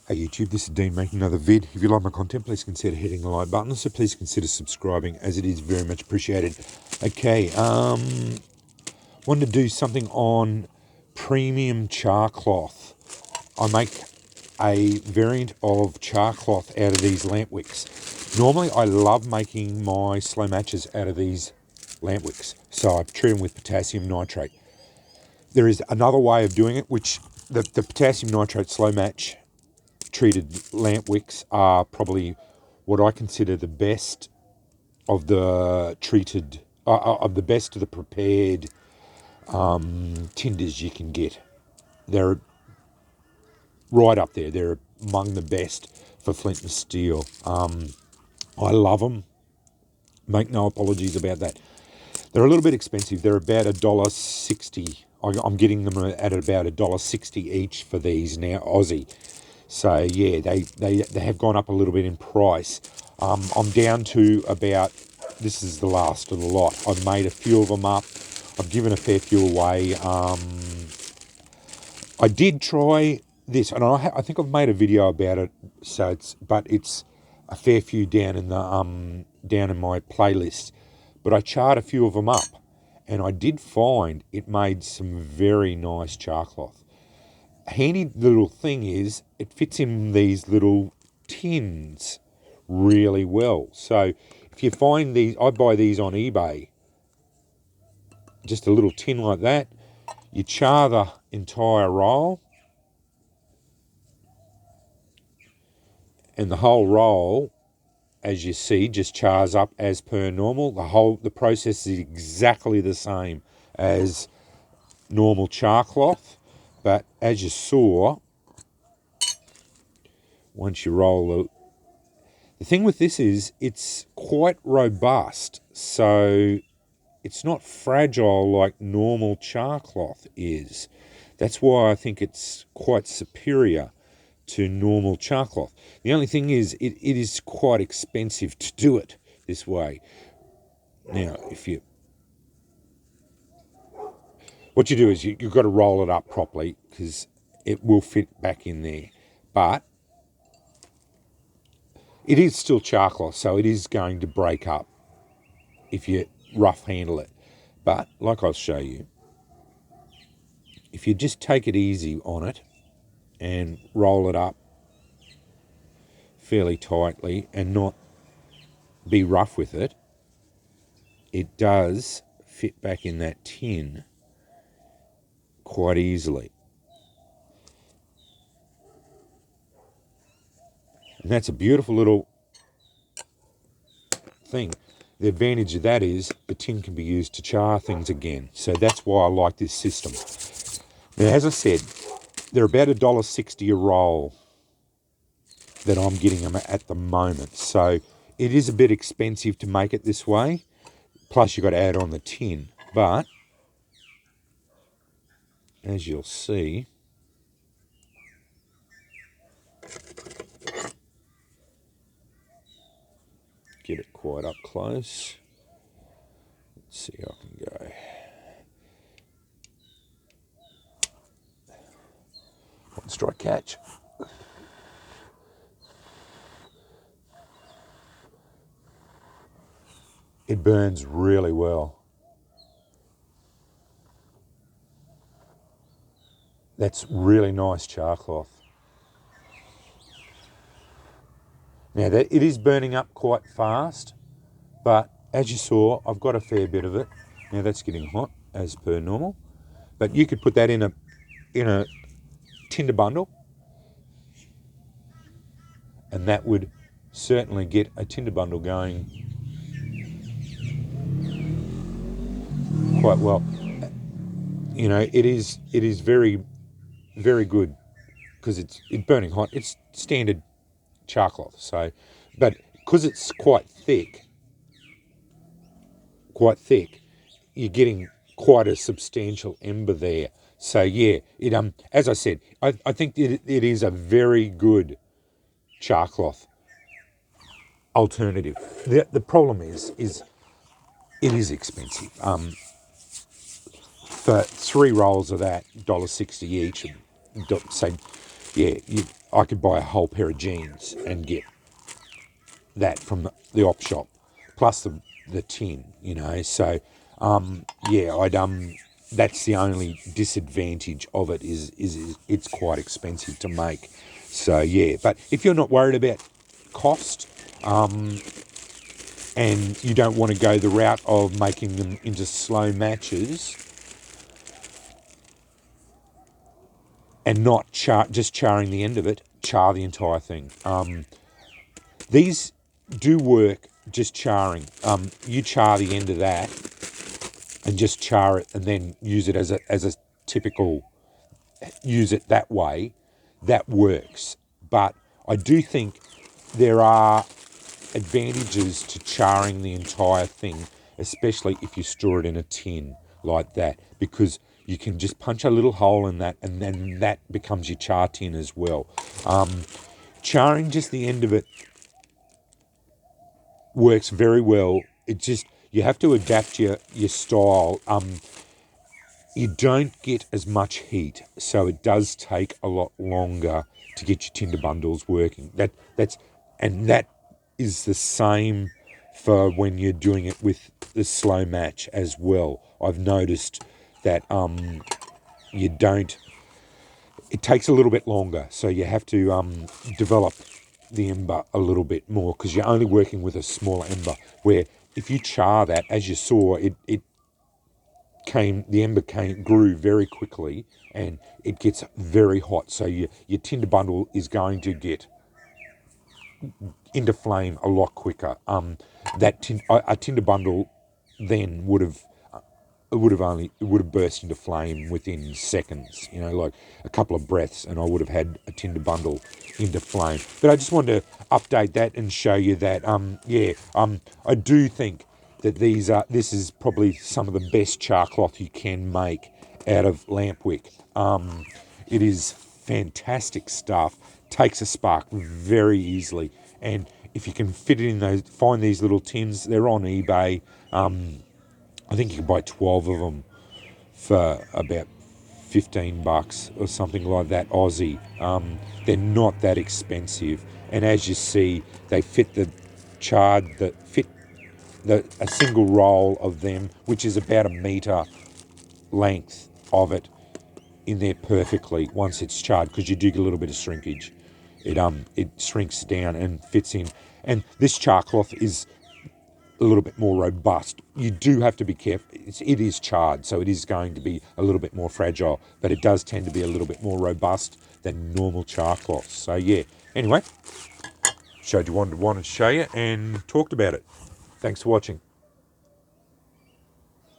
Hey YouTube, this is Dean making another vid. If you like my content, please consider hitting the like button. Also, please consider subscribing, as it is very much appreciated. Okay, wanted to do something on premium charcloth. I make a variant of charcloth out of these lamp wicks. Normally, I love making my slow matches out of these lamp wicks, so I treat them with potassium nitrate. There is another way of doing it, which the potassium nitrate slow match treated lamp wicks are probably what I consider the best of the treated, of the best of the prepared tinders you can get. They're right up there. They're among the best for flint and steel. I love them. Make no apologies about that. They're a little bit expensive. They're about $1.60. I'm getting them at about $1.60 each for these now, Aussie. So yeah, they have gone up a little bit in price. I'm down to about, this is the last of the lot. I've made a few of them up. I've given a fair few away. I did try this, and I think I've made a video about it. So but it's a fair few down in the down in my playlist. But I charred a few of them up, and I did find it made some very nice charcloth. Handy little thing is it fits in these little tins really well. So if you find these, I buy these on eBay, just a little tin like that. You char the entire roll, and the whole roll, as you see, just chars up as per normal. The process is exactly the same as normal charcloth. But as you saw, once you roll the thing with this is it's quite robust, so it's not fragile like normal charcloth is. That's why I think it's quite superior to normal charcloth. The only thing is it is quite expensive to do it this way. Now, what you do is you've got to roll it up properly because it will fit back in there. But it is still charcloth, so it is going to break up if you rough handle it. But like I'll show you, if you just take it easy on it and roll it up fairly tightly and not be rough with it, it does fit back in that tin quite easily. And that's a beautiful little thing. The advantage of that is the tin can be used to char things again. So that's why I like this system. Now, as I said, they're about $1.60 a roll that I'm getting them at the moment. So it is a bit expensive to make it this way. Plus you've got to add on the tin. But as you'll see, get it quite up close. Let's see how I can go. One strike catch. It burns really well. That's really nice charcloth. Now, it is burning up quite fast, but as you saw, I've got a fair bit of it. Now, that's getting hot as per normal, but you could put that in a tinder bundle, and that would certainly get a tinder bundle going quite well. You know, it is very, very good because it's burning hot. It's standard charcloth. So, but because it's quite thick, you're getting quite a substantial ember there. So yeah, it as I said, I think it is a very good charcloth alternative. The problem is it is expensive. For 3 rolls of that, $1.60 each, say yeah, I could buy a whole pair of jeans and get that from the op shop, plus the tin, you know. So, yeah, that's the only disadvantage of it is it's quite expensive to make. So yeah, but if you're not worried about cost, and you don't want to go the route of making them into slow matches and not just charring the end of it, char the entire thing. These do work just charring. You char the end of that and just char it, and then use it as a typical, use it that way. That works. But I do think there are advantages to charring the entire thing, especially if you store it in a tin like that, because you can just punch a little hole in that, and then that becomes your char tin as well. Charring just the end of it works very well. It just, you have to adapt your style. You don't get as much heat, so it does take a lot longer to get your tinder bundles working. That is the same for when you're doing it with the slow match as well. I've noticed that you don't. It takes a little bit longer, so you have to develop the ember a little bit more, because you're only working with a smaller ember. Where if you char that, as you saw, the ember grew very quickly, and it gets very hot. So your tinder bundle is going to get into flame a lot quicker. A tinder bundle then would have burst into flame within seconds. You know, like a couple of breaths, and I would have had a tinder bundle into flame. But I just wanted to update that and show you that. I do think that this is probably some of the best charcloth you can make out of lamp wick. It is fantastic stuff. Takes a spark very easily, and if you can fit it in find these little tins. They're on eBay. I think you can buy 12 of them for about $15 or something like that, Aussie. They're not that expensive, and as you see, they fit a single roll of them, which is about a metre length of it, in there perfectly once it's charred, because you do get a little bit of shrinkage. It shrinks down and fits in, and this char cloth is a little bit more robust. You do have to be careful. It is charred, so it is going to be a little bit more fragile, but it does tend to be a little bit more robust than normal char cloths. So yeah, anyway, wanted to show you and talked about it. Thanks for watching.